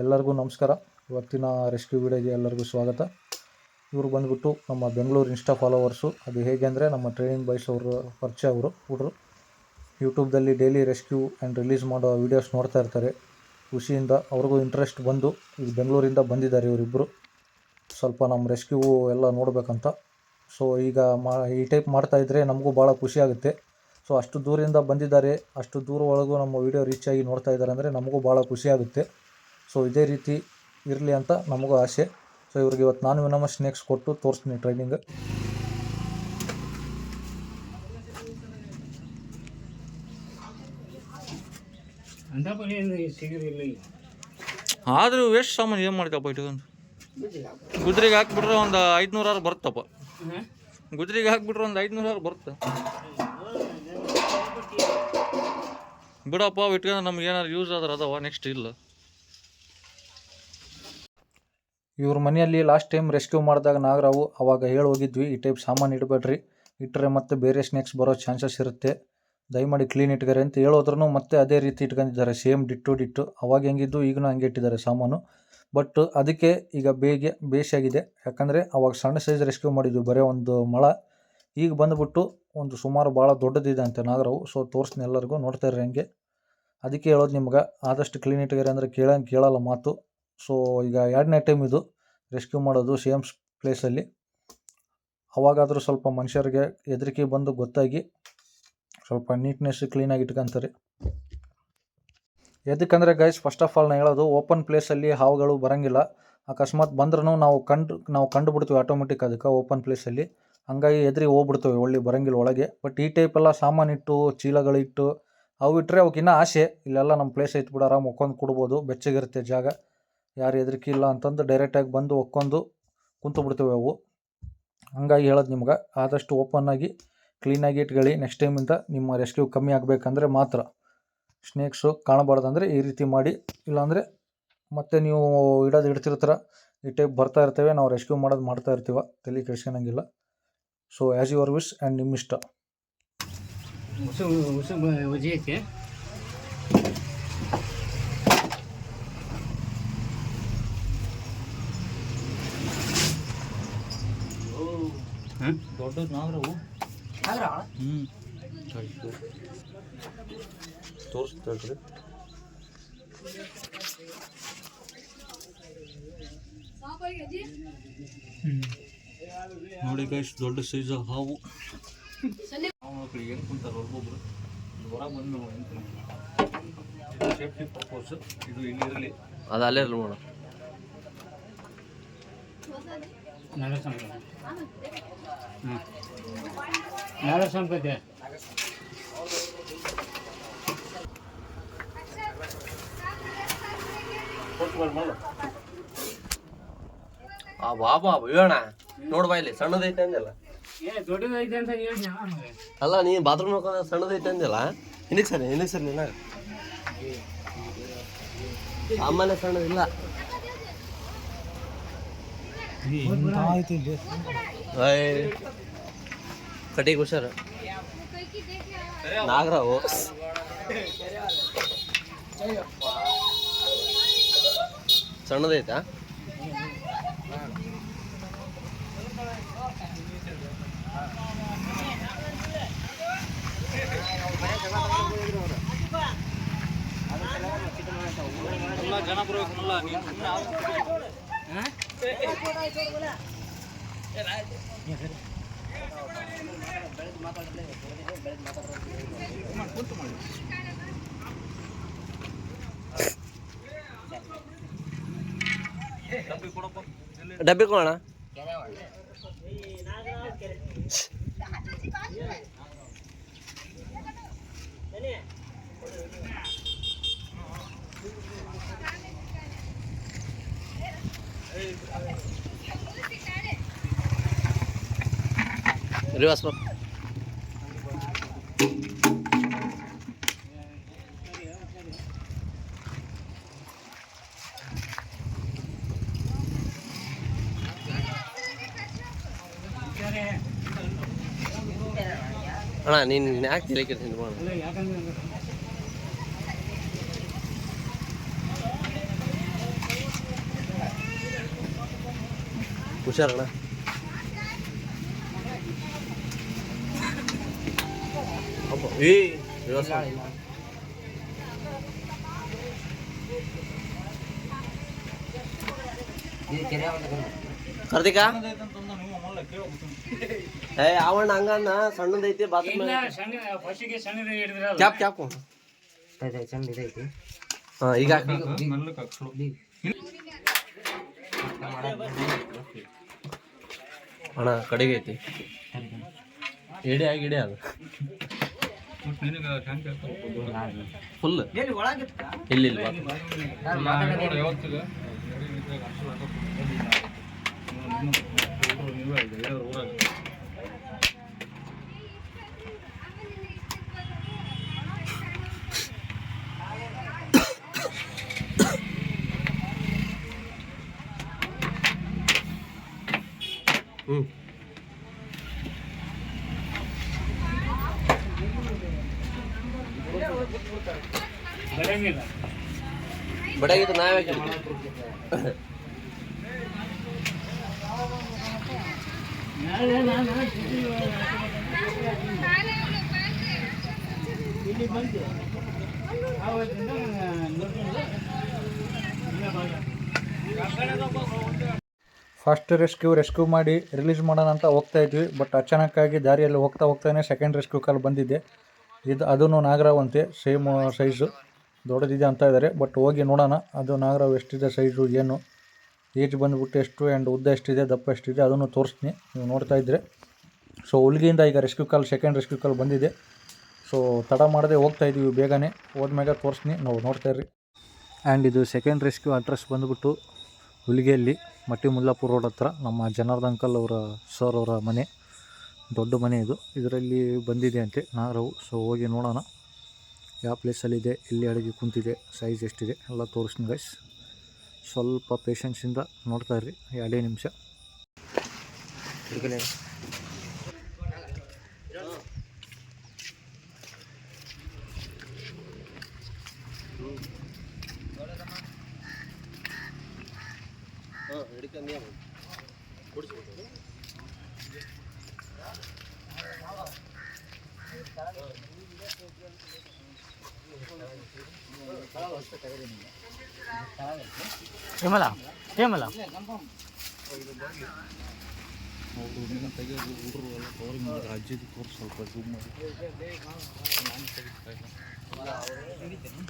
ಎಲ್ಲರಿಗೂ ನಮಸ್ಕಾರ. ಇವತ್ತಿನ ರೆಸ್ಕ್ಯೂ ವಿಡಿಯೋಗೆ ಎಲ್ಲರಿಗೂ ಸ್ವಾಗತ. ಇವರು ಬಂದುಬಿಟ್ಟು ನಮ್ಮ ಬೆಂಗಳೂರು ಇನ್ಸ್ಟಾ ಫಾಲೋವರ್ಸು. ಅದು ಹೇಗೆ ಅಂದರೆ ನಮ್ಮ ಟ್ರೈನಿಂಗ್ ಬಾಯ್ಸ್ ಅವರು ಪರಿಚಯ. ಅವರು ಹುಡುಗರು ಯೂಟ್ಯೂಬ್ದಲ್ಲಿ ಡೈಲಿ ರೆಸ್ಕ್ಯೂ ಆ್ಯಂಡ್ ರಿಲೀಸ್ ಮಾಡೋ ವೀಡಿಯೋಸ್ ನೋಡ್ತಾ ಇರ್ತಾರೆ. ಖುಷಿಯಿಂದ ಅವ್ರಿಗೂ ಇಂಟ್ರೆಸ್ಟ್ ಬಂದು ಈಗ ಬೆಂಗಳೂರಿಂದ ಬಂದಿದ್ದಾರೆ ಇವರಿಬ್ಬರು, ಸ್ವಲ್ಪ ನಮ್ಮ ರೆಸ್ಕ್ಯೂ ಎಲ್ಲ ನೋಡಬೇಕಂತ. ಸೊ ಈಗ ಈ ಟೈಪ್ ಮಾಡ್ತಾಯಿದ್ರೆ ನಮಗೂ ಭಾಳ ಖುಷಿ ಆಗುತ್ತೆ. ಸೊ ಅಷ್ಟು ದೂರದಿಂದ ಬಂದಿದ್ದಾರೆ, ಅಷ್ಟು ದೂರ ಒಳಗೂ ನಮ್ಮ ವೀಡಿಯೋ ರೀಚ್ ಆಗಿ ನೋಡ್ತಾ ಇದ್ದಾರೆ ಅಂದರೆ ನಮಗೂ ಭಾಳ ಖುಷಿ ಆಗುತ್ತೆ. ಸೊ ಇದೇ ರೀತಿ ಇರಲಿ ಅಂತ ನಮಗೂ ಆಸೆ. ಸೊ ಇವ್ರಿಗೆ ಇವತ್ತು ನಾನು ವಿನಮ ಸ್ನೇಕ್ಸ್ ಕೊಟ್ಟು ತೋರಿಸ್ತೀನಿ ಟ್ರೈನಿಂಗ್. ಆದರೂ ವೇಸ್ಟ್ ಸಾಮಾನು ಏನು ಮಾಡ್ತಪ್ಪ ಇಟ್ಕೊಂಡು ಗುಜ್ರಿಗೆ ಹಾಕ್ಬಿಟ್ರೆ ಒಂದು 500 ಬರ್ತಪ್ಪ. ಗುಜ್ರಿಗೆ ಹಾಕ್ಬಿಟ್ರೆ ಒಂದು 500 ಬರುತ್ತೆ ಬಿಡಪ್ಪ. ಇಟ್ಕೊಂಡು ನಮ್ಗೆ ಏನಾದ್ರು ಯೂಸ್ ಆದ್ರೆ ಅದಾವ, ನೆಕ್ಸ್ಟ್ ಇಲ್ಲ. ಇವ್ರ ಮನೆಯಲ್ಲಿ ಲಾಸ್ಟ್ ಟೈಮ್ ರೆಸ್ಕ್ಯೂ ಮಾಡಿದಾಗ ನಾಗರಾವು ಅವಾಗ ಹೇಳಿ ಹೋಗಿದ್ವಿ, ಈ ಟೈಪ್ ಸಾಮಾನು ಇಡಬೇಡ್ರಿ, ಇಟ್ಟರೆ ಮತ್ತೆ ಬೇರೆ ಸ್ನೇಕ್ಸ್ ಬರೋ ಚಾನ್ಸಸ್ ಇರುತ್ತೆ, ದಯಮಾಡಿ ಕ್ಲೀನ್ ಇಟ್ಕೊರಿ ಅಂತ ಹೇಳೋದ್ರೂ ಮತ್ತೆ ಅದೇ ರೀತಿ ಇಟ್ಕೊಂಡಿದ್ದಾರೆ. ಸೇಮ್ ಡಿಟ್ಟು ಅವಾಗ ಹೆಂಗಿದ್ದು ಈಗಲೂ ಹಂಗೆ ಇಟ್ಟಿದ್ದಾರೆ ಸಾಮಾನು. ಬಟ್ ಅದಕ್ಕೆ ಈಗ ಬೇಸಿಯಾಗಿದೆ, ಯಾಕಂದರೆ ಅವಾಗ ಸಣ್ಣ ಸೈಜ್ ರೆಸ್ಕ್ಯೂ ಮಾಡಿದ್ವಿ, ಬರೀ ಒಂದು ಮೊಳ. ಈಗ ಬಂದುಬಿಟ್ಟು ಒಂದು ಸುಮಾರು ಭಾಳ ದೊಡ್ಡದಿದೆ ಅಂತೆ ನಾಗರಾವು. ಸೊ ತೋರಿಸ್ತೀನಿ ಎಲ್ಲರಿಗೂ, ನೋಡ್ತಾ ಇರ್ರಿ ಹಂಗೆ. ಅದಕ್ಕೆ ಹೇಳೋದು ನಿಮ್ಗೆ, ಆದಷ್ಟು ಕ್ಲೀನ್ ಇಟ್ಕೊರಿ ಅಂದರೆ ಕೇಳಲ್ಲ ಮಾತು. ಸೊ ಈಗ 2ನೇ ಟೈಮ್ ಇದು ರೆಸ್ಕ್ಯೂ ಮಾಡೋದು ಸೇಮ್ ಪ್ಲೇಸಲ್ಲಿ. ಅವಾಗಾದರೂ ಸ್ವಲ್ಪ ಮನುಷ್ಯರಿಗೆ ಹೆದರಿಕೆ ಬಂದು ಗೊತ್ತಾಗಿ ಸ್ವಲ್ಪ ನೀಟ್ನೆಸ್ ಕ್ಲೀನಾಗಿ ಇಟ್ಕೊಂತಾರೆ. ಎದಕ್ಕಂದರೆ ಗೈಸ್, ಫಸ್ಟ್ ಆಫ್ ಆಲ್ ನಾನು ಹೇಳೋದು, ಓಪನ್ ಪ್ಲೇಸಲ್ಲಿ ಹಾವುಗಳು ಬರೋಂಗಿಲ್ಲ. ಅಕಸ್ಮಾತ್ ಬಂದ್ರೂ ನಾವು ಕಂಡುಬಿಡ್ತೀವಿ ಆಟೋಮೆಟಿಕ್ ಅದಕ್ಕೆ ಓಪನ್ ಪ್ಲೇಸಲ್ಲಿ. ಹಂಗಾಗಿ ಎದುರಿ ಹೋಗ್ಬಿಡ್ತವೆ, ಒಳ್ಳೆ ಬರೋಂಗಿಲ್ಲ ಒಳಗೆ. ಬಟ್ ಈ ಟೈಪೆಲ್ಲ ಸಾಮಾನಿಟ್ಟು ಚೀಲಗಳಿಟ್ಟು ಅವು ಇಟ್ಟರೆ ಅವಕ್ಕಿನ್ನೂ ಆಸೆ, ಇಲ್ಲೆಲ್ಲ ನಮ್ಮ ಪ್ಲೇಸ್ ಐತೆ ಬಿಡು, ಆರಾಮ್ ಒಕ್ಕೊಂಡು ಕೊಡ್ಬೋದು, ಬೆಚ್ಚಗಿರುತ್ತೆ ಜಾಗ, ಯಾರು ಹೆದರಿಕೆ ಇಲ್ಲ ಅಂತಂದು ಡೈರೆಕ್ಟಾಗಿ ಬಂದು ಒಕ್ಕೊಂಡು ಕುಂತು ಬಿಡ್ತೇವೆ ಅವು. ಹಂಗಾಗಿ ಹೇಳೋದು ನಿಮ್ಗೆ, ಆದಷ್ಟು ಓಪನ್ನಾಗಿ ಕ್ಲೀನಾಗಿ ಇಟ್ಕೊಳ್ಳಿ. ನೆಕ್ಸ್ಟ್ ಟೈಮಿಂದ ನಿಮ್ಮ ರೆಸ್ಕ್ಯೂ ಕಮ್ಮಿ ಆಗಬೇಕಂದ್ರೆ ಮಾತ್ರ. ಸ್ನೇಕ್ಸು ಕಾಣಬಾರ್ದಂದರೆ ಈ ರೀತಿ ಮಾಡಿ, ಇಲ್ಲಾಂದರೆ ಮತ್ತೆ ನೀವು ಇಡ್ತಿರ್ತೀರ, ಈ ಟೈಪ್ ಬರ್ತಾ ಇರ್ತೇವೆ, ನಾವು ರೆಸ್ಕ್ಯೂ ಮಾಡ್ತಾ ಇರ್ತೀವ, ತಲೆ ಕೆಡ್ಸ್ಕೊಳಂಗಿಲ್ಲ. So as your wish and ನಿಮ್ಮ ಇಷ್ಟ. ದೊಡ್ಡದು ನಾಗರಾವು ತೋರಿಸ್ತಾರೆ. ನೋಡಿ ಗೈಸ್, ದೊಡ್ಡ ಸೈಜ್ ಹಾವು. ಹೆಂಗೆ ಕುಂತಾರೆ ಒಬ್ಬೊಬ್ರು ಹೊರ ಬಂದು ಸೇಫ್ಟಿ ಪರ್ಪೋಸ್ ಇದು ಇಲ್ಲಿರಲಿ, ಅದು ಅಲ್ಲೇ ಇರಲಿ ನೋಡ. ಬಾಬಾ ಹೇಳೋಣ ನೋಡ್ಬಾ, ಇಲ್ಲಿ ಸಣ್ಣದೈತೆ ಅಂದಿಲ್ಲ. ಅಲ್ಲ, ನೀನು ಬಾತ್ರೂಮ್ ನೋಡ್ಕೊಂಡ ಸಣ್ಣದೈತೆ ಅಂದಿಲ್ಲ. ಹಿಂದಕ್ಕೆ ಸರಿ ನೀನ ಆಮೇಲೆ ಸಣ್ಣದಿಲ್ಲ. ಕಟಿಗೆ ಹುಷಾರು. ನಾಗರಾವು ಸಣ್ಣದೈತಾ? ಜನ ಬರೋಲ್ಲ. ಡಬ್ಬಿ ಕೊಡೋಣ. ರಿವರ್ಸ್ ಬರ್. ಅಣ್ಣ ನೀನು ಯಾಕೆ ತಲೆ ಕೆಡ್ತೀನಿ ಮಾಡೋಣ. ಹುಷಾರಣ್ಣ. ಕಾರ್ತಿಕ ಅವಣ್ಣ ಹಂಗನ್ನ ಸಣ್ಣದೈತಿ ಬಾತ್ರೂಮ್ ಕ್ಯಾಪ್ ಕ್ಯಾಪ್ ಈಗ ಅಣ್ಣ ಕಡೆಗೆ ಐತಿ ಎಡೆ ಆಗಿ ಎಡೆ ಅದು ಫುಲ್ ಇಲ್ಲಿ ಬಡಗಿತ್ತು ನಾವೇ ಫಸ್ಟ್ ರೆಸ್ಕ್ಯೂ ಮಾಡಿ ರಿಲೀಸ್ ಮಾಡೋಣ ಅಂತ ಹೋಗ್ತಾ ಇದ್ವಿ. ಬಟ್ ಅಚಾನಕ್ಕಾಗಿ ದಾರಿಯಲ್ಲಿ ಹೋಗ್ತಾನೆ ಸೆಕೆಂಡ್ ರೆಸ್ಕ್ಯೂ ಕಾಲ್ ಬಂದಿದೆ. ಅದೂ ನಾಗರಾವ್ ಅಂತೆ, ಸೇಮ್ ಸೈಜು ದೊಡ್ಡದಿದೆ ಅಂತ ಇದ್ದಾರೆ. ಬಟ್ ಹೋಗಿ ನೋಡೋಣ ಅದು ನಾಗರಾವ್ ಎಷ್ಟಿದೆ ಸೈಜು, ಏನು ಏಜ್ ಬಂದುಬಿಟ್ಟು ಎಷ್ಟು ಆ್ಯಂಡ್ ಉದ್ದ ಎಷ್ಟಿದೆ, ದಪ್ಪ ಎಷ್ಟಿದೆ ಅದನ್ನು ತೋರಿಸ್ತೀನಿ, ನೀವು ನೋಡ್ತಾ ಇದ್ದರೆ. ಸೊ ಹುಲ್ಗಿಯಿಂದ ಈಗ ಸೆಕೆಂಡ್ ರೆಸ್ಕ್ಯೂ ಕಾಲ್ ಬಂದಿದೆ. ಸೊ ತಡ ಮಾಡದೆ ಹೋಗ್ತಾ ಇದ್ದೀವಿ, ಬೇಗನೆ ಹೋದ್ಮ್ಯಾಗ ತೋರಿಸ್ತೀನಿ, ನಾವು ನೋಡ್ತಾ ಇರ್ರಿ. ಆ್ಯಂಡ್ ಇದು ಸೆಕೆಂಡ್ ರೆಸ್ಕ್ಯೂ ಅಡ್ರೆಸ್ ಬಂದುಬಿಟ್ಟು ಹುಲಿಗೆಯಲ್ಲಿ ಮಟ್ಟಿ ಮುಲ್ಲಾಪುರ ರೋಡ್ ಹತ್ರ ನಮ್ಮ ಜನಾರ್ದನ್ ಅಂಕಲ್ ಅವರ ಸರ್ ಅವರ ಮನೆ, ದೊಡ್ಡ ಮನೆ ಇದು. ಇದರಲ್ಲಿ ಬಂದಿದೆ ಅಂತೆ ನಾಗರಾವು. ಸೊ ಹೋಗಿ ನೋಡೋಣ ಯಾವ ಪ್ಲೇಸಲ್ಲಿದೆ, ಎಲ್ಲಿ ಅಡಗಿ ಕುಂತಿದೆ, ಸೈಜ್ ಎಷ್ಟಿದೆ ಎಲ್ಲ ತೋರಿಸ್ತೀನಿ ಗೈಸ್. ಸ್ವಲ್ಪ ಪೇಷನ್ಸಿಂದ ನೋಡ್ತಾ ಇರ್ರಿ, 2 ನಿಮಿಷ.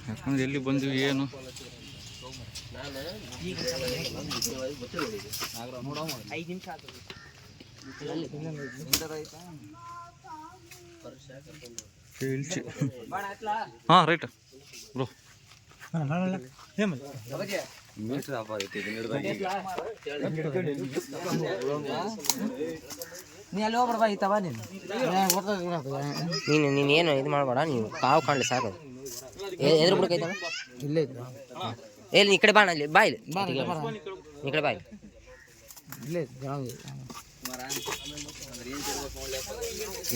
ಯಾಕಂದ್ರೆ ಎಲ್ಲಿ ಬಂದ್ವಿ ಏನು ಹಾಂ ರೈಟ್ ಬ್ರೋ. ನೀ ಅಲ್ಲಿ ಹೋಗ್ಬಾರ್ದ ಈ ತವ ನೀನು ಏನು ಇದು ಮಾಡಬೇಡ, ನೀವು ಕಾವು ಕಾಣಲಿ ಸಾಕು. ಎದುರು ಬಿಡಕೈತವ ಇಲ್ಲೇ ಇದ್ರು ಎಲ್ಲಿ ಈ ಕಡೆ ಬಾಣ, ಇಲ್ಲಿ ಬಾ, ಇಲ್ಲಿ ಈ ಕಡೆ ಬಾ, ಇಲ್ಲೇ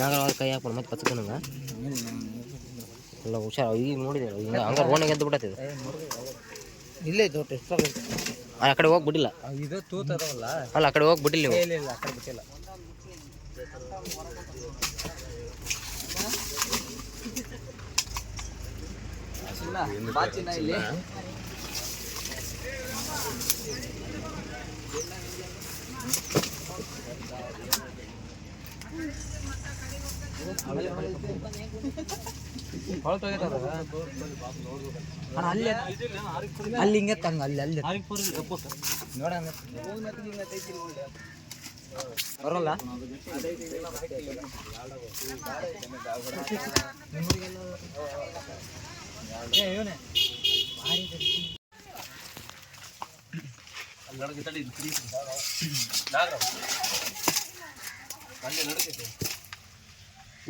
ನಾಗ ಅವ್ರ ಕೈ ಹಾಕ್ಬಿಡು ಮತ್ತೆ ಪಚ್ಚಕನಂಗ ಎಲ್ಲ ಹುಷಾರು. ಈಗ ನೋಡಿದೆ ಹಂಗ ರೋಣಿಗೆ ಎದ್ದು ಬಿಟ್ಟೈತೆ ಇಲ್ಲೇ ಇತ್ತು. ಆ ಕಡೆ ಹೋಗ್ಬಿಟ್ಟಿಲ್ಲ, ಇದು ತೂತದವಲ್ಲ ಅಲ್ಲ, ಆ ಕಡೆ ಹೋಗ್ಬಿಟ್ಟಿಲ್ಲ ನೀವು. ಇಲ್ಲ ಆ ಕಡೆ ಬಿಟ್ಟಿಲ್ಲ. ಇಲ್ಲಿ ಅಲ್ಲಿ ಹಿಂಗೆ ತಂಗ ಅಲ್ಲಿ ನೋಡ ಬರೋಲ್ಲ.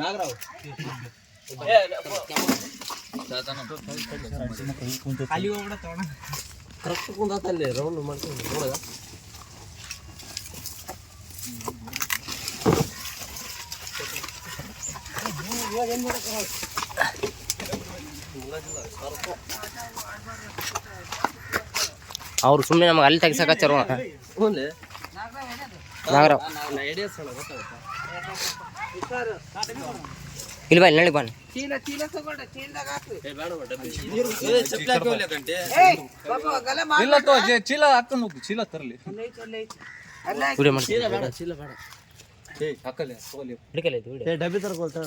ನಾಗರಾವ್ ಕರೆಕ್ಟ್ ಕುಂದಲ್ಲಿ ರೌಂಡ್ ಮಾಡ್ಕೊಂಡು ನೋಡದ. ಅವ್ರು ಸುಮ್ಮನೆ ನಮಗೆ ಅಲ್ಲಿ ತೆಗಿಸಕಚ್ಚಾರ. ನಾಗರಾವ್ ಇಲ್ಲಿ ಬಾ ಇಲ್ಲಿ ನಳಿ ಬಾ ಇಲ್ಲ ಚೀಲ ಹಾಕೊಂಡು ಹೋಗು, ಚೀಲ ತರಲಿ. ವಿಡಿಯೋ ಮಾಡ್ತೀನಿ ಹಾಕಲ್ಲ ತಗೋಲಿ. ಹಿಡಿಕಲ್ಲ ಇದು ವಿಡಿಯೋ ಡಬ್ಬಿ ತರ್ಕೊಳ್ತಾಳ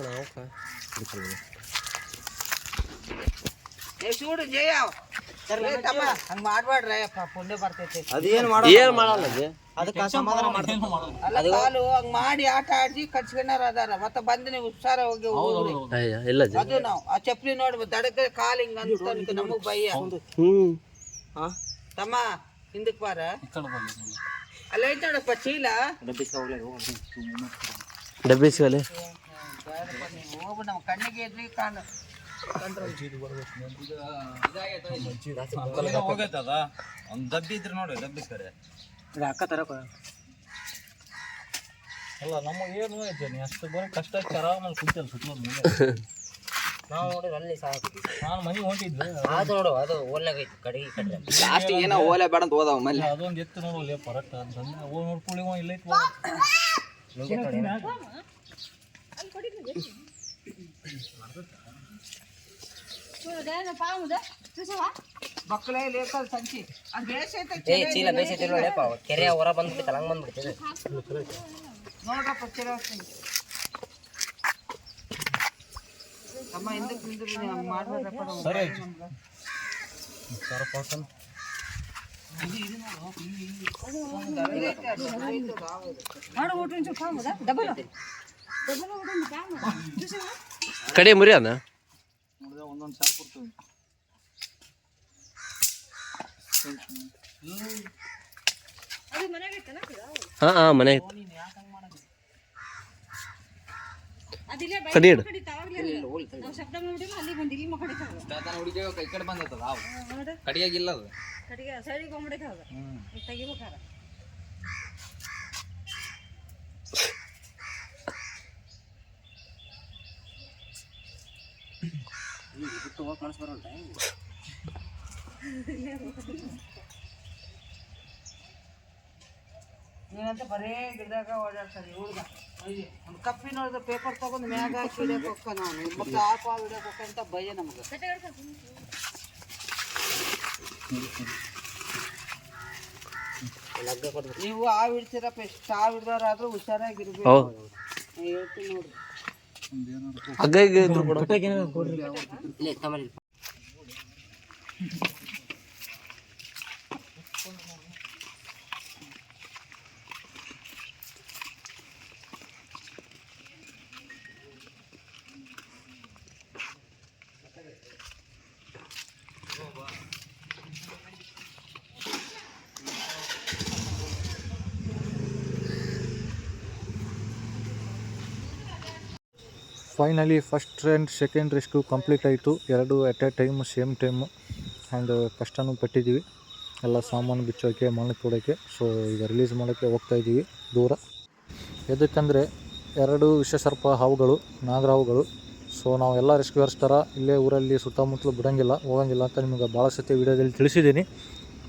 ಅದೇನ್ ಏನ್ ಮಾಡಲ್ಲ ಅದಕ್ಕೆ ಸಮಾಧಾನ ಮಾಡ್ತಾರೆ. ಅಲ್ಲ ಕಾಲು ಹಂಗ್ ಮಾಡಿ ಆಟ ಆಡಿ ಕಚ್ಕೊಂಡಾರ ಅದಾರ ಮತ್ತೆ ಬಂದು ನೀವು ಹುಷಾರ ಹೋಗಿ ಹೋಗ್ರಿ. ಇಲ್ಲ ಅದು ನಾವು ಆ ಚಪ್ಪಲಿ ನೋಡಿ ದಡಕ್ಕೆ ಕಾಲು ಹಿಂಗ ಅಂತ ನಮಗ್ ಭಯ. ತಮ್ಮ ಹಿಂದಕ್ ಬಾರ. ಅಲ್ಲ ಐತ್ ನೋಡಪ್ಪ ಚೀಲ. ಡಬ್ಬಿ ಸಿಗಲ್ಲ ಹೋಗು ನಮ್ಮ ಕಣ್ಣಿಗೆ ಎದ್ರಿ ಕಾಣು. ಡಬ್ಬಿ ಇದ್ರೆ ನೋಡಿ, ಡಬ್ಬಿ ಸರಿ ಅಕ್ಕ ತರಕ ಅಲ್ಲ ನಮಗೆ ಏನು ಐತೆ ನೀ ಅಷ್ಟು ಬರೀ ಕಷ್ಟ ಆರಾಮಲ್ಲಿ ಕುಂತಲ್ಲ ಸುತ್ತಲೂ ನಾವು ನೋಡಿದ್ರೆ ಅಲ್ಲಿ ಸಾಕು. ನಾನು ಮನೆಗೆ ಹೊಂಟಿದ್ದೆ, ಅದು ನೋಡು ಅದು ಓಲ್ನಾಗ ಐತಿ ಕಡೆಗೆ ಕಟ್ರೆ ಲಾಸ್ಟಿಗೆ ಏನೋ ಓಲೆ ಬೇಡ ಅಂತ ಹೋದವ ಮೇಲೆ. ಅದೊಂದು ಎತ್ತು ನೋಡಲ್ಲ ಪರಟ್ ಅಂತಂದ್ರೆ ಓ ನೋಡ್ಕೊಳ್ಳಿ ಇಲ್ಲ ಐತಿ ಮಕ್ಕಳೇ ಲೇಕಲ್ ಸಂಚಿ ಅದು ಬೇಸೈತೆ ಚೀಲ ಬೇಸೈತಿ ನೋಡಪ್ಪ ಕೆರೆ ಹೊರ ಬಂದ್ಬಿಟ್ಟಿತ್ತಲ್ಲ ಹಂಗೆ ಬಂದ್ಬಿಡ್ತಿದೆ ನೋಡ್ರಪ್ಪ ಚೀಲ ಅಮ್ಮ ಹಿಂದಕ್ಕೆ ನಿಂದ್ರಿ ಹಂಗೆ ಮಾಡ್ಬೇಡ್ರಪ್ಪ. ಸರಿ ಕಡೆ ಮುರಿ ಅದ ಒಂದೊಂದು ಸಾರು ಕೊಡ್ತೀವಿ. ಹಾ ಮನೆ ಕಡಿ ಇಡು ಕಡಿಯಾಗಿಲ್ಲ ಅದು ನೀವಂತ ಬರೇ ಗಿಡದಾಗ ಓಡಾಡ್ತಾರೆ ಹುಡುಗ. ಒಂದು ಕಪ್ಪಿ ನೋಡಿದ್ರೆ ಪೇಪರ್ ತಗೊಂಡು ಮ್ಯಾಗ ಹಾಕಿ ಹಿಡಿಯಕ್ಕೆ ಹೋಗ್ಕ ನಾನು ಮತ್ತೆ ಆಪ ಹಿಡಿಯಕ್ಕೆ ಹೋಗ್ಕ ಅಂತ ಭಯ ನಮ್ಗೆ. ನೀವು ಹಾವು ಹಿಡ್ತೀರಪ್ಪ, ಎಷ್ಟು ಹಾವು ಹಿಡ್ದವ್ರಾದ್ರೂ ಹುಷಾರಾಗಿರ್ಬೇಕು. ಹೇಳ್ತೀನಿ ನೋಡ್ರಿ. ಹಗ್ಗ ಇದ್ರು ಕೂಡ finally first and second rescue complete ಆಯಿತು. ಎರಡು at a time same time and ಕಷ್ಟನೂ ಪಟ್ಟಿದ್ದೀವಿ. ಎಲ್ಲ ಸಾಮಾನು ಬಿಚ್ಚೋಕ್ಕೆ ಮಣ್ಣು ಕೊಡೋಕ್ಕೆ. ಸೊ ಈಗ ರಿಲೀಸ್ ಮಾಡೋಕ್ಕೆ ಹೋಗ್ತಾಯಿದ್ದೀವಿ ದೂರ. ಎದಕ್ಕಂದರೆ ಎರಡು ವಿಷಸರ್ಪ ಹಾವುಗಳು, ನಾಗರಹಾವುಗಳು. ಸೊ ನಾವು ಎಲ್ಲ ರೆಸ್ಕ್ಯೂವರ್ಸ್ ಥರ ಇಲ್ಲೇ ಊರಲ್ಲಿ ಸುತ್ತಮುತ್ತಲು ಹೋಗಂಗಿಲ್ಲ ಅಂತ ನಿಮಗೆ ಭಾಳ ಸತಿ ವೀಡಿಯೋದಲ್ಲಿ ತಿಳಿಸಿದ್ದೀನಿ.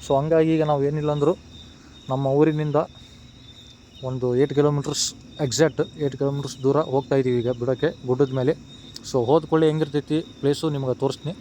ಸೊ ಹಂಗಾಗಿ ಈಗ ನಾವು ಏನಿಲ್ಲ ಅಂದರೂ ನಮ್ಮ ಊರಿನಿಂದ ಒಂದು 8 ಕಿಲೋಮೀಟರ್ಸ್ ಎಕ್ಸಾಕ್ಟ್ 8 ಕಿಲೋಮೀಟರ್ಸ್ ದೂರ ಹೋಗ್ತಾಯಿದ್ದೀವಿ ಈಗ ಬಿಡೋಕ್ಕೆ ಗುಡ್ಡದ ಮೇಲೆ. ಸೊ ಹೋದ್ಕೊಳ್ಳಿ ಹೆಂಗಿರ್ತೈತಿ ಪ್ಲೇಸು ನಿಮ್ಗೆ ತೋರಿಸ್ತೀನಿ.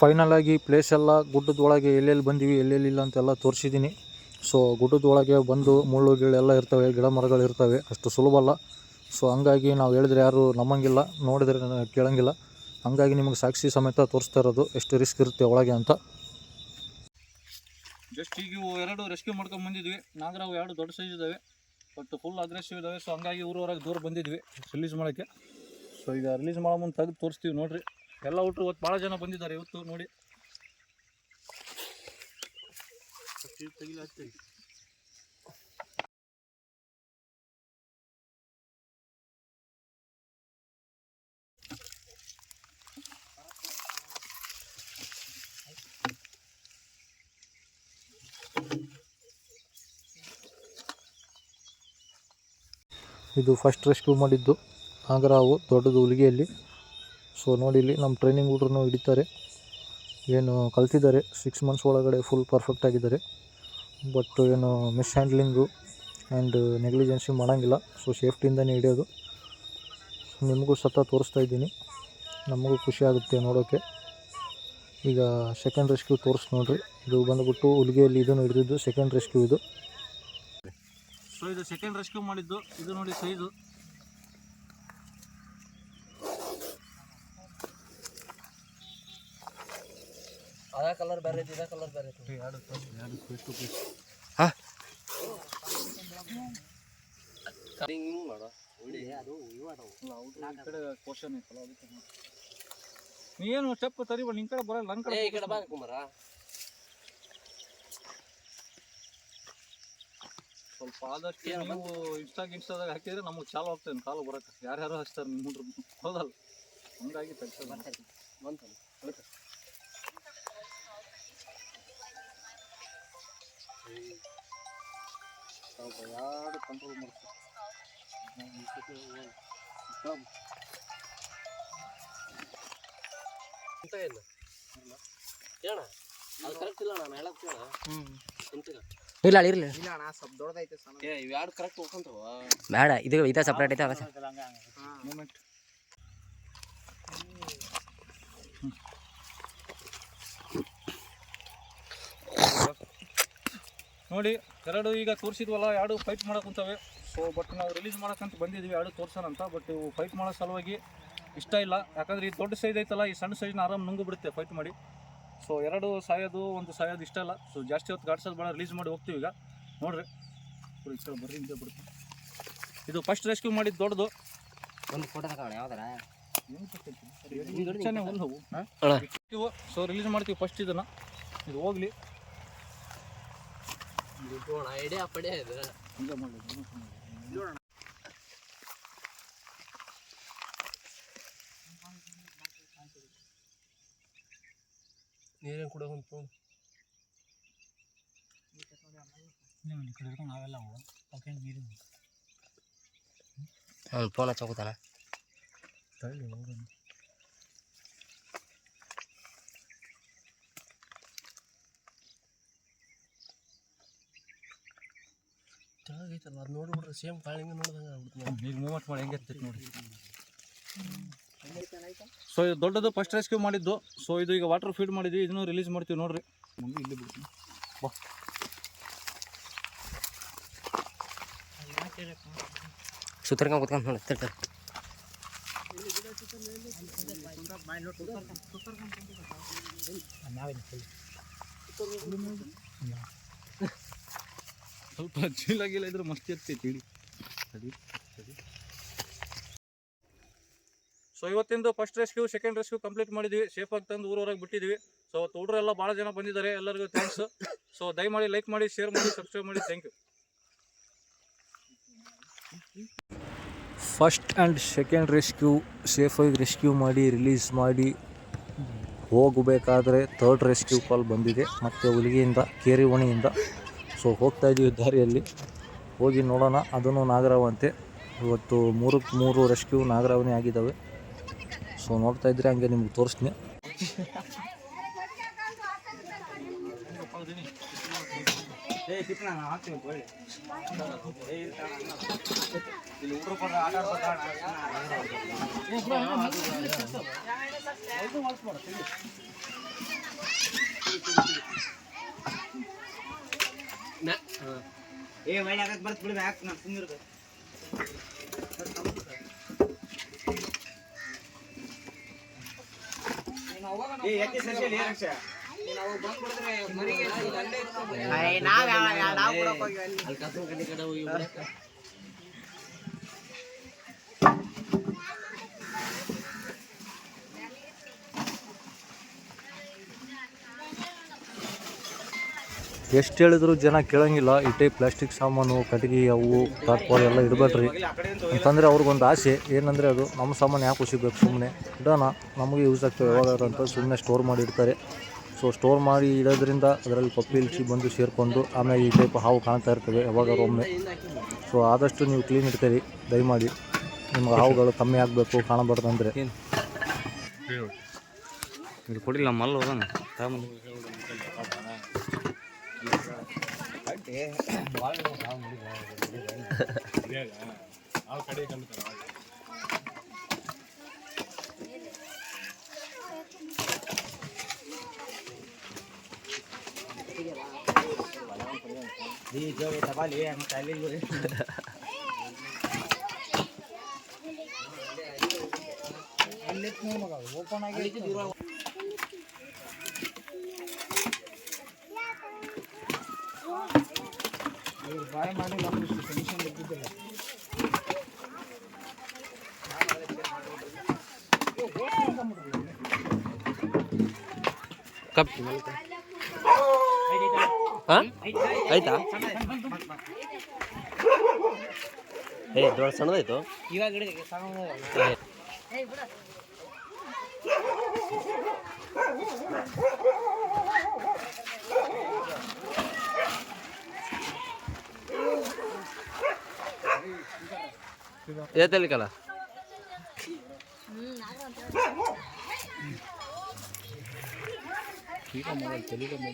ಫೈನಲ್ ಆಗಿ ಪ್ಲೇಸ್ ಎಲ್ಲ ಗುಡ್ಡದೊಳಗೆ ಎಲ್ಲೆಲ್ಲಿ ಬಂದೀವಿ ಎಲ್ಲೆಲ್ಲಿ ಇಲ್ಲ ಅಂತೆಲ್ಲ ತೋರಿಸಿದ್ದೀನಿ. ಸೊ ಗುಡ್ಡದೊಳಗೆ ಬಂದು ಮುಳ್ಳು ಗಿಳೆಲ್ಲ ಇರ್ತವೆ, ಗಿಡ ಮರಗಳು ಇರ್ತವೆ, ಅಷ್ಟು ಸುಲಭ ಅಲ್ಲ. ಸೊ ಹಂಗಾಗಿ ನಾವು ಹೇಳಿದ್ರೆ ಯಾರು ನಂಬಂಗಿಲ್ಲ, ನೋಡಿದ್ರೆ ಕೇಳಂಗಿಲ್ಲ. ಹಂಗಾಗಿ ನಿಮಗೆ ಸಾಕ್ಷಿ ಸಮೇತ ತೋರಿಸ್ತಾ ಇರೋದು ಎಷ್ಟು ರಿಸ್ಕ್ ಇರುತ್ತೆ ಒಳಗೆ ಅಂತ. ಜಸ್ಟ್ ಈಗ ಇವು 2 ರೆಸ್ಕ್ಯೂ ಮಾಡ್ಕೊಂಡು ಬಂದಿದ್ವಿ. ನಾಗರಾವು 2 ದೊಡ್ಡ ಸೈಜ್ ಇದ್ದಾವೆ, ಬಟ್ ಫುಲ್ ಅಗ್ರೆಸಿವ್ ಇದ್ದಾವೆ. ಸೊ ಹಂಗಾಗಿ ಊರವರೆಗೆ ದೂರ ಬಂದಿದ್ವಿ ರಿಲೀಸ್ ಮಾಡೋಕ್ಕೆ. ಸೊ ಈಗ ರಿಲೀಸ್ ಮಾಡೋ ಮುಂದೆ ತೆಗೆದು ತೋರಿಸ್ತೀವಿ ನೋಡಿರಿ. ಎಲ್ಲ ಹುಟ್ಟರು ಇವತ್ತು ಭಾಳ ಜನ ಬಂದಿದ್ದಾರೆ ಇವತ್ತು ನೋಡಿ. ಇದು ಫಸ್ಟ್ ರೆಸ್ಕ್ಯೂ ಮಾಡಿದ್ದು ನಾಗರಾವು ದೊಡ್ಡದು ಹುಲಿಗೆಯಲ್ಲಿ. ಸೊ ನೋಡಿ ಇಲ್ಲಿ ನಮ್ಮ ಟ್ರೈನಿಂಗ್ ಹುಡ್ರು ಹಿಡಿತಾರೆ, ಏನು ಕಲ್ತಿದ್ದಾರೆ. 6 ಮಂತ್ಸ್ ಒಳಗಡೆ ಫುಲ್ ಪರ್ಫೆಕ್ಟ್ ಆಗಿದ್ದಾರೆ. ಬಟ್ ಏನು ಮಿಸ್ ಹ್ಯಾಂಡ್ಲಿಂಗು ಆ್ಯಂಡ್ ನೆಗ್ಲಿಜೆನ್ಸಿ ಮಾಡೋಂಗಿಲ್ಲ. ಸೊ ಸೇಫ್ಟಿಯಿಂದನೇ ಹಿಡಿಯೋದು. ನಿಮಗೂ ಸತ ತೋರಿಸ್ತಾ ಇದ್ದೀನಿ, ನಮಗೂ ಖುಷಿ ಆಗುತ್ತೆ ನೋಡೋಕ್ಕೆ. ಈಗ ಸೆಕೆಂಡ್ ರೆಸ್ಕ್ಯೂ ತೋರಿಸಿ ನೋಡಿರಿ. ಇದು ಬಂದುಬಿಟ್ಟು ಹುಲಿಗೆಯಲ್ಲಿ ಇದನ್ನು ಹಿಡಿದಿದ್ದು ಸೆಕೆಂಡ್ ರೆಸ್ಕ್ಯೂ ಇದು. ಸೊ ಇದು ಸೆಕೆಂಡ್ ರೆಸ್ಕ್ಯೂ ಮಾಡಿದ್ದು. ಇದು ನೋಡಿ ಸೈಜು. ಅದ ಕಲರ್ ಬೇರೆ ಐತಿ, ಇದ ಕಲರ್ ಬೇರೆ ಐತಿ. ಹಾಂ ಹಿಂಗೆ ಮಾಡೋ ಈ ಕಡೆ ಕ್ವಶನ್ ಐತಲ್ಲ ಅದಕ್ಕೆ ನೀನು ಸ್ಟೆಪ್ ತರಿಬೇಡ. ನಿನ್ನ ಕಡೆ ಬರಲ್ಲ, ನನ್ನ ಕಡೆ ಈ ಕಡೆ ಬಾ ಕುಮಾರ. ಸ್ವಲ್ಪ ಆದಷ್ಟು ನೀವು ಇನ್ಸ್ಟಾದಾಗ ಹಾಕಿದ್ರೆ ನಮಗೆ ಚಾಲು ಆಗ್ತದೆ ಕಾಲು ಬರೋಕ್ಕೆ. ಯಾರ್ಯಾರು ಹಚ್ತಾರೆ ನಿಮ್ಮ ಹುಡ್ರು, ಹೌದಲ್ಲ? ಹಂಗಾಗಿ ತೆಗ್ಸೋದು ಬಂತು. ಯಾರು ಕಂಟ್ರೋಲ್ ಮಾಡ್ತಾರೆ. ಕೇಳ ಅದು ಕರೆಕ್ಟ್ ಇಲ್ಲ ನಾನು ಹೇಳಕ್ ಕೇಳ. ಇಲ್ಲ ಅಲ್ಲಿ ಇರಲಿ ಇವು 2 ಕರೆಕ್ಟ್ ಹೋಗ್ಕೊಂತವ. ಬೇಡ, ಇದು ಸಪ್ರೇಟ್ ಐತೆ. ಮೂಮೆಂಟ್ ನೋಡಿ. 2 ಈಗ ತೋರಿಸಿದ್ವಲ್ಲ, 2 ಫೈಟ್ ಮಾಡಕ್ಕೆ ಕುಂತವೆ. ಸೊ ಬಟ್ ನಾವು ರಿಲೀಸ್ ಮಾಡೋಕ್ಕಂತ ಬಂದಿದ್ವಿ 2 ತೋರ್ಸೋಣ ಅಂತ. ಬಟ್ ಇವು ಫೈಟ್ ಮಾಡೋ ಸಲುವಾಗಿ ಇಷ್ಟ ಇಲ್ಲ. ಯಾಕಂದ್ರೆ ಈ ದೊಡ್ಡ ಸೈಜ್ ಐತಲ್ಲ, ಈ ಸಣ್ಣ ಸೈಜ್ನ ಆರಾಮ್ ನುಂಗು ಬಿಡುತ್ತೆ ಫೈಟ್ ಮಾಡಿ. ಸೊ 2 ಸಾಯೋದು, 1 ಸಾಯೋದು ಇಷ್ಟ ಇಲ್ಲ. ಸೊ ಜಾಸ್ತಿ ಹೊತ್ತು ಗಾಡ್ಸೋದು ಬೇಡ, ರಿಲೀಸ್ ಮಾಡಿ ಹೋಗ್ತೀವಿ ಈಗ ನೋಡ್ರಿ. ಈ ಕಡೆ ಬರ್ರಿ, ಹಿಂದೆ ಬಿಡ್ತೀವಿ. ಇದು ಫಸ್ಟ್ ರೆಸ್ಕ್ಯೂ ಮಾಡಿದ್ದು ದೊಡ್ಡದು. ಒಂದು ಫೋಟೋ ತಗೋಣ ಯಾವ್ದಾರ. ಸೊ ರಿಲೀಸ್ ಮಾಡ್ತೀವಿ ಫಸ್ಟ್ ಇದನ್ನ. ಇದು ಹೋಗ್ಲಿ, ಐಡಿಯಾ ಪಡೆ ಇದು. ನೀರೇನು ಕೂಡ ಒಂದು ನಾವೆಲ್ಲ ನೀರು ಅವ್ನು ಫೋನ್ ಹಚ್ಚೋತಾನ. ಐತಲ್ಲ ಅದು ನೋಡ್ಬಿಟ್ರೆ ಸೇಮ್ ಕಾಳಿಂಗ ನೋಡ್ದಂಗೆ ಈಗ ಮೂವ್ಮೆಂಟ್ ಮಾಡಿ ಹೆಂಗೆ ಇರ್ತೈತೆ ನೋಡಿ. ಸೊ ಇದು ದೊಡ್ಡದು ಫಸ್ಟ್ ರೆಸ್ಕ್ಯೂ ಮಾಡಿದ್ದು. ಸೊ ಇದು ಈಗ ವಾಟರ್ ಫೀಡ್ ಮಾಡಿದ್ವಿ, ಇದನ್ನು ರಿಲೀಸ್ ಮಾಡ್ತೀವಿ ನೋಡ್ರಿ. ಮುಂದೆ ಇಲ್ಲಿ ಬಿಡ್ತೀನಿ ಬಾ. ಸುತ್ತರ್ಕೊಂಡು ಕುತ್ಕೊಂಡು ನೋಡಿ ತಟ್ಟ. ಸ್ವಲ್ಪ ಚೀಲಾಗಿಲ್ಲ ಇದ್ರೆ ಮಸ್ತ್ ಇರ್ತೈತಿ ಇಡಿ. ಸರಿ ಸರಿ. So ಇವತ್ತಿಂದು first rescue second rescue complete ಮಾಡಿದ್ವಿ. ಸೇಫಾಗಿ ತಂದು ಊರವರೆಗೆ ಬಿಟ್ಟಿದ್ವಿ. ಸೊ ಅವತ್ತು ಹುಡುಗರೆಲ್ಲ ಭಾಳ ಜನ ಬಂದಿದ್ದಾರೆ, ಎಲ್ಲರಿಗೂ ಥ್ಯಾಂಕ್ಸ್. ಸೊ ದಯಮಾಡಿ ಲೈಕ್ ಮಾಡಿ, ಶೇರ್ ಮಾಡಿ, ಸಬ್ಸ್ಕ್ರೈಬ್ ಮಾಡಿ. Thank you. First and second rescue ಸೇಫಾಗಿ ರೆಸ್ಕ್ಯೂ ಮಾಡಿ ರಿಲೀಸ್ ಮಾಡಿ ಹೋಗಬೇಕಾದ್ರೆ ಥರ್ಡ್ ರೆಸ್ಕ್ಯೂ ಕಾಲ್ ಬಂದಿದೆ ಮತ್ತು ಹುಲಿಗೆಯಿಂದ, ಕೇರಿವಣಿಯಿಂದ. ಸೊ ಹೋಗ್ತಾಯಿದ್ದೀವಿ ದಾರಿಯಲ್ಲಿ, ಹೋಗಿ ನೋಡೋಣ. ಅದನ್ನು ನಾಗರಾವಂತೆ. ಇವತ್ತು 3 ರೆಸ್ಕ್ಯೂ ನಾಗರಾವನೇ ಆಗಿದ್ದಾವೆ. ಸೊ ನೋಡ್ತಾ ಇದ್ರೆ ಹಂಗೆ ನಿಮ್ಗೆ ತೋರಿಸ್ತೀನಿ. ಎಷ್ಟು ಹೇಳಿದ್ರು ಜನ ಕೇಳಂಗಿಲ್ಲ. ಈ ಟೈಪ್ ಪ್ಲಾಸ್ಟಿಕ್ ಸಾಮಾನು, ಕಟ್ಟಿಗೆ, ಅವು ತಾಟ್ಪಾಲ್ ಎಲ್ಲ ಇಡಬೇಡ್ರಿ ಅಂತಂದರೆ ಅವ್ರಿಗೊಂದು ಆಸೆ ಏನಂದರೆ ಅದು ನಮ್ಮ ಸಾಮಾನು ಯಾಕೆ ಉಸಿಬೇಕು, ಸುಮ್ಮನೆ ಇಡೋಣ, ನಮಗೆ ಯೂಸ್ ಆಗ್ತವೆ ಯಾವಾಗಾದ್ರು ಅಂತ ಸುಮ್ಮನೆ ಸ್ಟೋರ್ ಮಾಡಿ ಇಡ್ತಾರೆ. ಸೊ ಸ್ಟೋರ್ ಮಾಡಿ ಇಡೋದ್ರಿಂದ ಅದರಲ್ಲಿ ಪಪ್ಪಿ ಇಲ್ಚಿ ಬಂದು ಸೇರಿಕೊಂಡು ಆಮೇಲೆ ಈ ಟೈಪ್ ಹಾವು ಕಾಣ್ತಾ ಇರ್ತವೆ ಯಾವಾಗಾದ್ರು ಒಮ್ಮೆ. ಸೊ ಆದಷ್ಟು ನೀವು ಕ್ಲೀನ್ ಇಡ್ತೀರಿ ದಯಮಾಡಿ. ನಿಮ್ಗೆ ಹಾವುಗಳು ಕಮ್ಮಿ ಆಗಬೇಕು ಕಾಣಬಾರ್ದು ಅಂದರೆ ಇದು ಕೊಡಿಲ್ಲ ಮಲ್ಲ ಹೋಗೋಣ ಕಪ್ ಹಾಂ ಆಯ್ತಾ? ದೊಡ್ಡ ಸಣ್ಣದಾಯ್ತು ಏತಲಿಕಲ್ಲ ತಲಿಗಲ್ಲ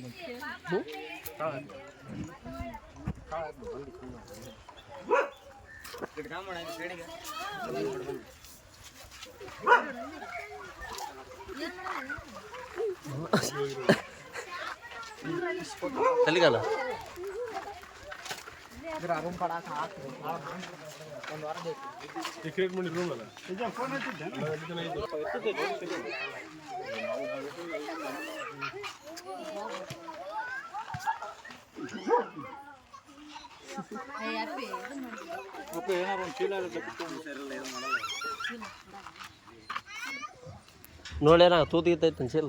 ನೋಡ್ಯಾರ ತೂತಿಗಿತ್ತೈತೆ ಚೀಲ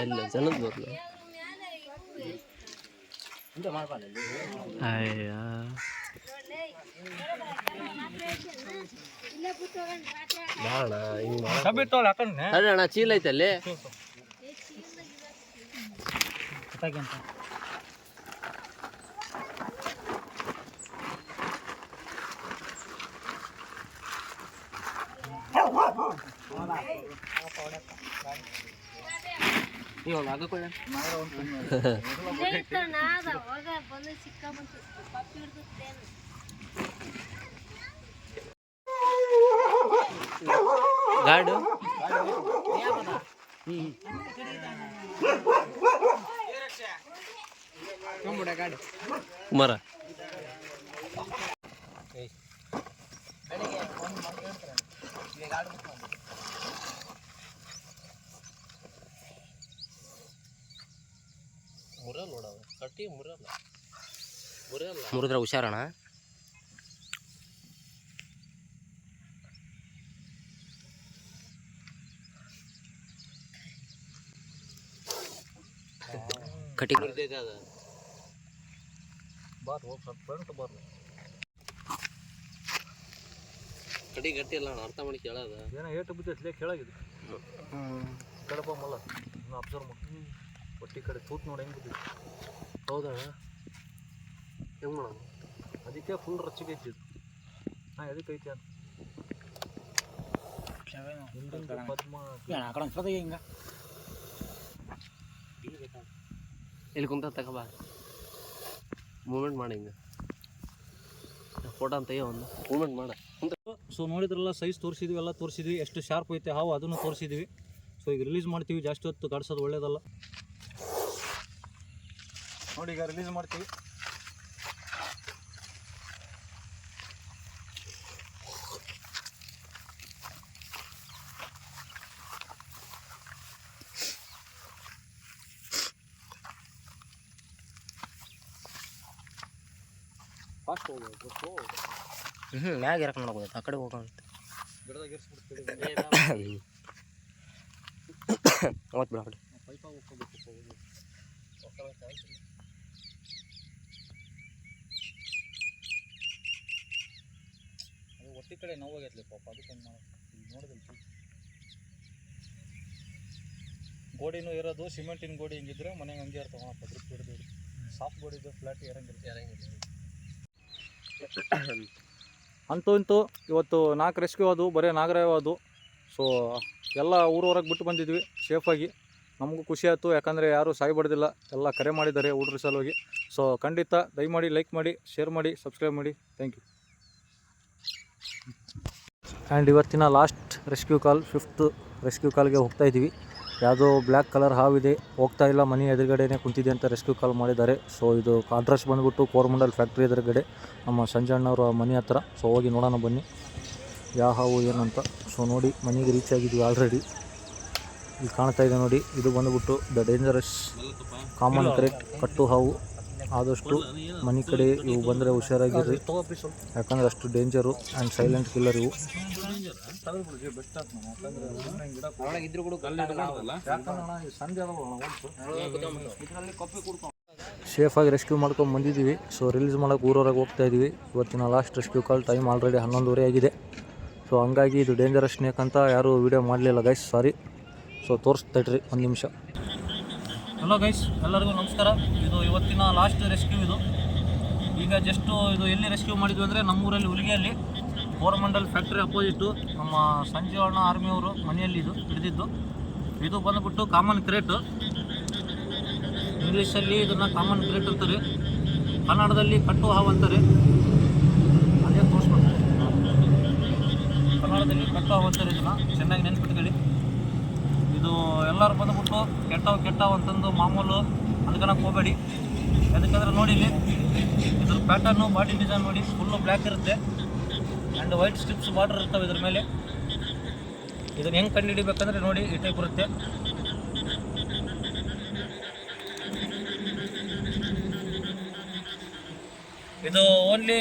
ಎಲ್ಲ ಜನದ ಬರ್ಲು ಅಯ್ಯ ಬಾಣ ಹಿಂಗೆ ಅಣ್ಣ ಚೀಲ ಐತೆ ಅಲ್ಲಿ ಗಾಡು ಕುಮಾರ ಮುರಿದ್ರೆ ಹುಷಾರಣ. ಕಟಿ ಕಡಿ ಗಟ್ಟಿ ಇಲ್ಲ ಅರ್ಥ ಮಾಡಿ ಕೇಳೋದ ಏನೋ ಏಟು ಬಿದ್ದೈತಿ ಕೇಳಾಗಿದೆ ಕಡಪ ಮಲ್ಲ ಇನ್ನು ಅಬ್ಸರ್ವ್ ಮಾಡಿ ಒಟ್ಟಿ ಕಡೆ ತೂತ್ ನೋಡಿ ಹೆಂಗೆ ಬಿದ್ದೈತಿ. ಹೌದಾ ಹೆಂಗೆ ಮಾಡೋದು? ಅದಕ್ಕೆ ಫುಲ್ ರಚ್ಚಿಗೆ ಐತಿ ಇದು. ಹಾಂ ಎದಕ್ಕೆ ಐತಿ ಅಂತ ಪದ್ಮ ಇಲ್ಲಿ ಕುಂತ ತಗೋಬಾ, ಮೂಮೆಂಟ್ ಮಾಡಿ ಹಿಂಗೆ ಫೋಟೋ ಅಂತ ಒಂದು ಮೂಮೆಂಟ್ ಮಾಡ. ಸೊ ನೋಡಿದ್ರಲ್ಲ, ಸೈಜ್ ತೋರಿಸಿದ್ವಿ, ಎಲ್ಲ ತೋರಿಸಿದ್ವಿ, ಎಷ್ಟು ಶಾರ್ಪ್ ಐತೆ ಹಾವು ಅದನ್ನು ತೋರಿಸಿದ್ವಿ. ಸೊ ಈಗ ರಿಲೀಸ್ ಮಾಡ್ತೀವಿ, ಜಾಸ್ತಿ ಹೊತ್ತು ಕಾಡಿಸೋದು ಒಳ್ಳೇದಲ್ಲ. ನೋಡಿ ಈಗ ರಿಲೀಸ್ ಮಾಡ್ತೀವಿ. ಫಾಸ್ಟ್ ಹೋಗ್ಬೇಕು, ಮ್ಯಾಗ ಇರಕ್ಕೆ ನೋಡ್ಬೋದು, ಆ ಕಡೆ ಹೋಗೋಂತ ಗಿಡದಾಗ ಇರಿಸ್ಬಿಡ್ತೀವಿ. ಅವತ್ತು ಬಿಡ ಕಡೆ ಪೈಪಾಗಿ ಹೋಗ್ಕೋಬೇಕು. ಅದು ಒಟ್ಟಿ ಕಡೆ ನೋವಾಗೈತ್ಲಿ ಪಾಪ, ಅದಕ್ಕೆ ನೋಡಿದ್ರಿ ಗೋಡಿನೂ ಇರೋದು ಸಿಮೆಂಟಿನ ಗೋಡಿ ಹಿಂಗಿದ್ರೆ ಮನೆಗೆ ಹಂಗೆ ಇರ್ತಾವ. ಪದ್ರಕ್ಕೆ ಹಿಡಿದು ಸಾಫ್ಟ್ ಗೋಡಿದು ಫ್ಲಾಟ್ ಇರಂಗಿಲ್ಲ. ಅಂತೂ ಇಂತೂ ಇವತ್ತು 4 ರೆಸ್ಕ್ಯೂ ಅದು, ಬರೀ ನಾಗರಾವ್ ಅದು. ಸೊ ಎಲ್ಲ ಊರವರೆಗೆ ಬಿಟ್ಟು ಬಂದಿದ್ವಿ ಸೇಫಾಗಿ. ನಮಗೂ ಖುಷಿ ಆಯಿತು, ಯಾಕಂದರೆ ಯಾರೂ ಸಾಯ್ಬಾರ್ದಿಲ್ಲ, ಎಲ್ಲ ಕರೆ ಮಾಡಿದ್ದಾರೆ ಹುಡ್ರ ಸಲುವಾಗಿ. ಸೊ ಖಂಡಿತ ದಯಮಾಡಿ ಲೈಕ್ ಮಾಡಿ, ಶೇರ್ ಮಾಡಿ, ಸಬ್ಸ್ಕ್ರೈಬ್ ಮಾಡಿ. Thank you. ಆ್ಯಂಡ್ ಇವತ್ತಿನ last rescue call, 5th rescue ಕಾಲ್ಗೆ ಹೋಗ್ತಾಯಿದ್ದೀವಿ. ಯಾವುದೋ ಬ್ಲ್ಯಾಕ್ ಕಲರ್ ಹಾವಿದೆ, ಹೋಗ್ತಾ ಇಲ್ಲ, ಮನೆ ಎದುರುಗಡೆನೇ ಕುಂತಿದೆ ಅಂತ ರೆಸ್ಕ್ಯೂ ಕಾಲ್ ಮಾಡಿದ್ದಾರೆ. ಸೊ ಇದು ಅಡ್ರೆಸ್ ಬಂದುಬಿಟ್ಟು ಕೋರಮಂಡಲ್ ಫ್ಯಾಕ್ಟ್ರಿ ಎದುರುಗಡೆ ನಮ್ಮ ಸಂಜಣ್ಣವ್ರ ಮನೆ ಹತ್ರ. ಸೊ ಹೋಗಿ ನೋಡೋಣ ಬನ್ನಿ ಯಾವ ಹಾವು ಏನಂತ. ಸೊ ನೋಡಿ, ಮನೆಗೆ ರೀಚ್ ಆಗಿದ್ವಿ ಆಲ್ರೆಡಿ. ಇಲ್ಲಿ ಕಾಣ್ತಾ ಇದೆ ನೋಡಿ, ಇದು ಬಂದುಬಿಟ್ಟು ದ ಡೇಂಜರಸ್ ಕಾಮನ್ ಕ್ರೆಟ್ ಕಟ್ಟು ಹಾವು. ಆದಷ್ಟು ಮನೆ ಕಡೆ ಇವು ಬಂದರೆ ಹುಷಾರಾಗಿರ್ರಿ, ಯಾಕಂದರೆ ಅಷ್ಟು ಡೇಂಜರು ಆ್ಯಂಡ್ ಸೈಲೆಂಟ್ ಕಿಲ್ಲರ್ ಇವು. ಸೇಫಾಗಿ ರೆಸ್ಕ್ಯೂ ಮಾಡ್ಕೊಂಡು ಬಂದಿದ್ದೀವಿ. ಸೊ ರಿಲೀಸ್ ಮಾಡೋಕೆ ಊರವರೆಗೆ ಹೋಗ್ತಾ ಇದ್ದೀವಿ. ಇವತ್ತಿನ ಲಾಸ್ಟ್ ರೆಸ್ಕ್ಯೂ ಕಾಲ್, ಟೈಮ್ ಆಲ್ರೆಡಿ 11:30 ಆಗಿದೆ. ಸೊ ಹಂಗಾಗಿ ಇದು ಡೇಂಜರಸ್ ಸ್ನೇಕ್ ಅಂತ ಯಾರೂ ವೀಡಿಯೋ ಮಾಡಲಿಲ್ಲ ಗೈಸ್, ಸಾರಿ. ಸೊ ತೋರಿಸ್ತಾ ಇಡ್ರಿ ಒಂದು ನಿಮಿಷ. ಹಲೋ ಗೈಸ್, ಎಲ್ಲರಿಗೂ ನಮಸ್ಕಾರ. ಇದು ಇವತ್ತಿನ ಲಾಸ್ಟ್ ರೆಸ್ಕ್ಯೂ. ಇದು ಈಗ ಜಸ್ಟು ಇದು ಎಲ್ಲಿ ರೆಸ್ಕ್ಯೂ ಮಾಡಿದ್ವಿ ಅಂದರೆ ನಮ್ಮೂರಲ್ಲಿ ಹುಲಿಗೆಯಲ್ಲಿ ಕೋರಮಂಡಲ್ ಫ್ಯಾಕ್ಟ್ರಿ ಅಪೋಸಿಟ್ಟು ನಮ್ಮ ಸಂಜೀವಣ್ಣ ಆರ್ಮಿಯವರು ಮನೆಯಲ್ಲಿ ಇದು ಹಿಡಿದಿದ್ದು. ಇದು ಬಂದುಬಿಟ್ಟು ಕಾಮನ್ ಕ್ರೇಟು, ಇಂಗ್ಲೀಷಲ್ಲಿ ಇದನ್ನು ಕಾಮನ್ ಕ್ರೇಟ್ ಅಂತಾರೆ, ಕನ್ನಡದಲ್ಲಿ ಕಟ್ಟು ಹಾವು ಅಂತಾರೆ. ಅದೇ ತೋರಿಸ್ಬೇಕು, ಕನ್ನಡದಲ್ಲಿ ಕಟ್ಟು ಹಾವು ಅಂತಾರೆ. ಇದನ್ನು ಚೆನ್ನಾಗಿ ನೆನ್ಪಿಟ್ಕೊಳ್ಳಿ. ಇದು ಎಲ್ಲರೂ ಬಂದುಬಿಟ್ಟು ಕೆಟ್ಟವು ಅಂತಂದು ಮಾಮೂಲು ಅಂದ್ಕೊಳಕ್ಕೆ ಹೋಗಬೇಡಿ. ಯಾಕಂದರೆ ನೋಡಿ ಇಲ್ಲಿ ಇದ್ರ ಪ್ಯಾಟರ್ನು, ಬಾಡಿ ಡಿಸೈನ್ ನೋಡಿ, ಫುಲ್ಲು ಬ್ಲ್ಯಾಕ್ ಇರುತ್ತೆ ಆ್ಯಂಡ್ ವೈಟ್ ಸ್ಟ್ರಿಪ್ಸ್ ಬಾರ್ಡರ್ ಇರ್ತವೆ ಇದ್ರ ಮೇಲೆ. ಇದನ್ನು ಹೆಂಗೆ ಕಂಡು ಹಿಡಿಬೇಕಂದ್ರೆ ನೋಡಿ, ಈ ಟೈಪ್ ಇರುತ್ತೆ. ಇದು ಓನ್ಲಿ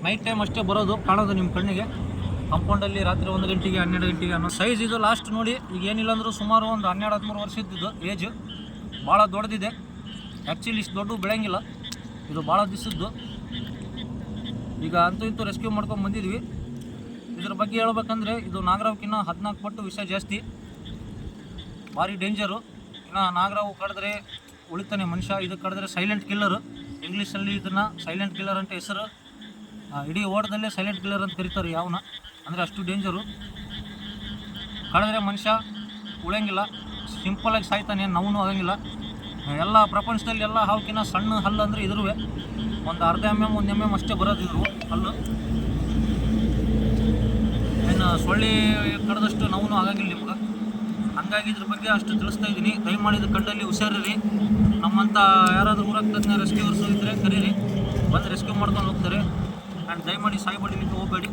ನೈಟ್ ಟೈಮ್ ಅಷ್ಟೇ ಬರೋದು, ಕಾಣೋದು ನಿಮ್ಮ ಕಣ್ಣಿಗೆ. ಕಾಂಪೌಂಡಲ್ಲಿ ರಾತ್ರಿ 1 ಗಂಟೆಗೆ 12 ಗಂಟೆಗೆ ಅನ್ನೋ ಸೈಜ್ ಇದು. ಲಾಸ್ಟ್ ನೋಡಿ, ಈಗ ಏನಿಲ್ಲ ಅಂದರೂ ಸುಮಾರು ಒಂದು 12-13 ವರ್ಷ ಇದ್ದಿದ್ದು ಏಜು. ಭಾಳ ದೊಡ್ಡದಿದೆ. ಆ್ಯಕ್ಚುಲಿ ಇಷ್ಟು ದೊಡ್ಡ ಬೆಳೆಯಂಗಿಲ್ಲ, ಇದು ಭಾಳ ದಿವಸದ್ದು. ಈಗ ಅಂತೂ ಇಂತೂ ರೆಸ್ಕ್ಯೂ ಮಾಡ್ಕೊಂಡು ಬಂದಿದ್ವಿ. ಇದ್ರ ಬಗ್ಗೆ ಹೇಳ್ಬೇಕಂದ್ರೆ ಇದು ನಾಗರಾವ್ಕಿನ್ನ 14 ಪಟ್ಟು ವಿಷ ಜಾಸ್ತಿ, ಭಾರಿ ಡೇಂಜರು. ಇನ್ನು ನಾಗರಾವು ಕಡಿದ್ರೆ ಉಳಿತಾನೆ ಮನುಷ್ಯ, ಇದು ಕಡಿದ್ರೆ ಸೈಲೆಂಟ್ ಕಿಲ್ಲರು. ಇಂಗ್ಲೀಷಲ್ಲಿ ಇದನ್ನು ಸೈಲೆಂಟ್ ಕಿಲ್ಲರ್ ಅಂತ ಹೆಸರು. ಇಡೀ ಓಟದಲ್ಲೇ ಸೈಲೆಂಟ್ ಕಿಲ್ಲರ್ ಅಂತ ಕರೀತಾರೆ ಯಾವನ್ನ, ಅಂದರೆ ಅಷ್ಟು ಡೇಂಜರು. ಕಡಿದ್ರೆ ಮನುಷ್ಯ ಉಳಿಯಂಗಿಲ್ಲ, ಸಿಂಪಲಾಗಿ ಸಾಯ್ತಾನೆ, ನೋವು ಆಗಂಗಿಲ್ಲ. ಎಲ್ಲ ಪ್ರಪಂಚದಲ್ಲಿ ಎಲ್ಲ ಹಾವುಕಿನ್ನ ಸಣ್ಣ ಹಲ್ಲು ಅಂದರೆ ಇದ್ರುವೆ ಒಂದು ಅರ್ಧ mm 1 mm ಅಷ್ಟೇ ಬರೋದು ಇದ್ರು ಹಲ್ಲು. ಇನ್ನು ಸೊಳ್ಳೆ ಕಡ್ದಷ್ಟು ನೋವು ಆಗಂಗಿಲ್ಲ ನಿಮ್ಗೆ. ಹಂಗಾಗಿ ಇದ್ರ ಬಗ್ಗೆ ಅಷ್ಟು ತಿಳಿಸ್ತಾ ಇದ್ದೀನಿ. ದಯಮಾಡಿ ಕಣ್ಣಲ್ಲಿ ಹುಷಾರಿರಿ. ನಮ್ಮಂಥ ಯಾರಾದರೂ ಊರಾಗ ತಜ್ಞ ರೆಸ್ಕ್ಯೂವರ್ಸ್ ಇದ್ದರೆ ಕರೀರಿ, ಬಂದು ರೆಸ್ಕ್ಯೂ ಮಾಡ್ಕೊಂಡು ಹೋಗ್ತಾರೆ. ಆ್ಯಂಡ್ ದಯಮಾಡಿ ಸಾಯ್ಬಡಿಲಿಕ್ಕೆ ಹೋಗಬೇಡಿ.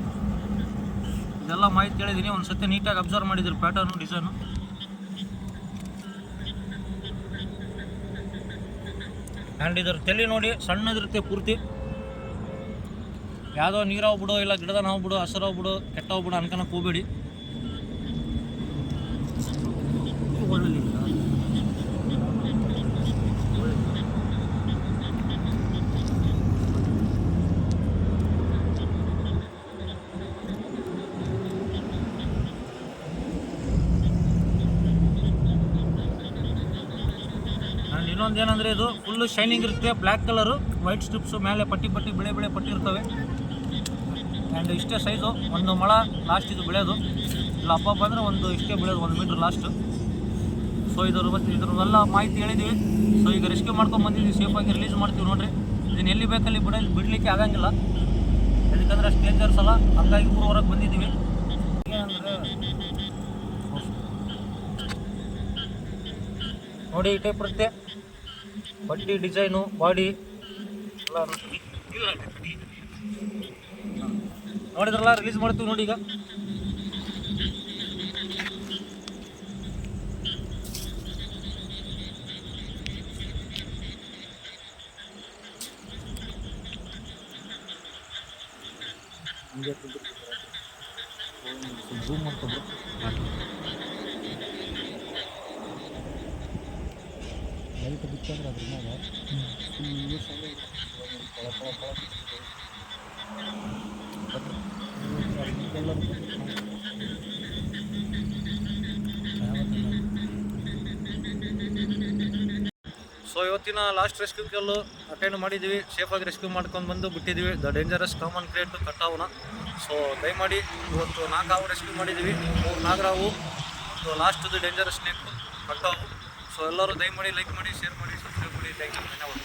ಇದೆಲ್ಲ ಮಾಹಿತಿ ಹೇಳಿದ್ದೀನಿ. ಒಂದು ಸತಿ ನೀಟಾಗಿ ಅಬ್ಸರ್ವ್ ಮಾಡಿದ್ರಿ ಪ್ಯಾಟರ್ನು, ಡಿಸೈನು. ಆ್ಯಂಡ್ ಇದ್ರ ತಲೆ ನೋಡಿ, ಸಣ್ಣದಿರುತ್ತೆ ಪೂರ್ತಿ. ಯಾವುದೋ ನೀರಾವು ಬಿಡು, ಇಲ್ಲ ಗಿಡದ ನಾವು ಬಿಡು, ಹಸಿರಾವು ಬಿಡು, ಕೆಟ್ಟವು ಬಿಡು ಅನ್ಕೊಳಕ್ಕೆ ಹೋಗಬೇಡಿ. ಆ್ಯಂಡ್ ಇನ್ನೊಂದು ಏನಂದರೆ ಇದು ಫುಲ್ಲು ಶೈನಿಂಗ್ ಇರುತ್ತೆ, ಬ್ಲ್ಯಾಕ್ ಕಲರು, ವೈಟ್ ಸ್ಟ್ರಿಪ್ಸು, ಮೇಲೆ ಪಟ್ಟಿ ಬಿಳೆ ಪಟ್ಟಿ ಇರ್ತವೆ. ಆ್ಯಂಡ್ ಇಷ್ಟೇ ಸೈಜು, 1 ಮೊಳ ಲಾಸ್ಟ್ ಇದು ಬೆಳೆಯೋದು. ಇಲ್ಲ ಹಬ್ಬ ಬಂದರೆ ಒಂದು ಇಷ್ಟೇ ಬೆಳೆಯೋದು, 1 ಮೀಟ್ರ್ ಲಾಸ್ಟು. ಸೊ ಇದ್ರದ್ದೆಲ್ಲ ಮಾಹಿತಿ ಹೇಳಿದ್ದೀವಿ. ಸೊ ಈಗ ರೆಸ್ಕ್ಯೂ ಮಾಡ್ಕೊಂಡು ಬಂದಿದ್ದೀವಿ, ಸೇಫಾಗಿ ರಿಲೀಸ್ ಮಾಡ್ತೀವಿ ನೋಡಿರಿ. ಇದನ್ನು ಎಲ್ಲಿ ಬೇಕಲ್ಲಿ ಬಿಡಲಿಕ್ಕೆ ಆಗಂಗಿಲ್ಲ, ಯಾಕಂದರೆ ಅಷ್ಟು ಡೇಂಜರ್ಸ್ ಅಲ್ಲ. ಹಂಗಾಗಿ ಊರು ಹೊರಗೆ ಬಂದಿದ್ದೀವಿ. ಏನಂದರೆ ನೋಡಿ ಈ ಟೈಪ್ ಇರುತ್ತೆ ಬಡ್ಡಿ ಡಿಸೈನು ಬಾಡಿ ಎಲ್ಲ ನೋಡಿದ್ರಲ್ಲ. ರಿಲೀಸ್ ಮಾಡ್ತೀವಿ ನೋಡಿ ಈಗ. ಸೊ ಇವತ್ತಿನ ಲಾಸ್ಟ್ ರೆಸ್ಕ್ಯೂ ಕಾಲು ಅಟೆಂಡ್ ಮಾಡಿದ್ದೀವಿ. ಸೇಫಾಗಿ ರೆಸ್ಕ್ಯೂ ಮಾಡ್ಕೊಂಡು ಬಂದು ಬಿಟ್ಟಿದ್ದೀವಿ. The dangerous common create ಕಟ್ಟಾವನ್ನ. So ದಯಮಾಡಿ ಇವತ್ತು 4 ಹಾವು ರೆಸ್ಕ್ಯೂ ಮಾಡಿದ್ದೀವಿ. 3 ನಾಗರಾವು, ಒಂದು ಲಾಸ್ಟ್ದು ಡೇಂಜರಸ್ ಸ್ನೇಕ್ ಕಟ್ಟಾವು. ಸೊ ಎಲ್ಲರೂ ದಯಮಾಡಿ ಲೈಕ್ ಮಾಡಿ, ಶೇರ್ ಮಾಡಿ, ಸಬ್ಸ್ಕ್ರೈಬ್ ಮಾಡಿ. ಥ್ಯಾಂಕ್ ಯು, ಧನ್ಯವಾದ.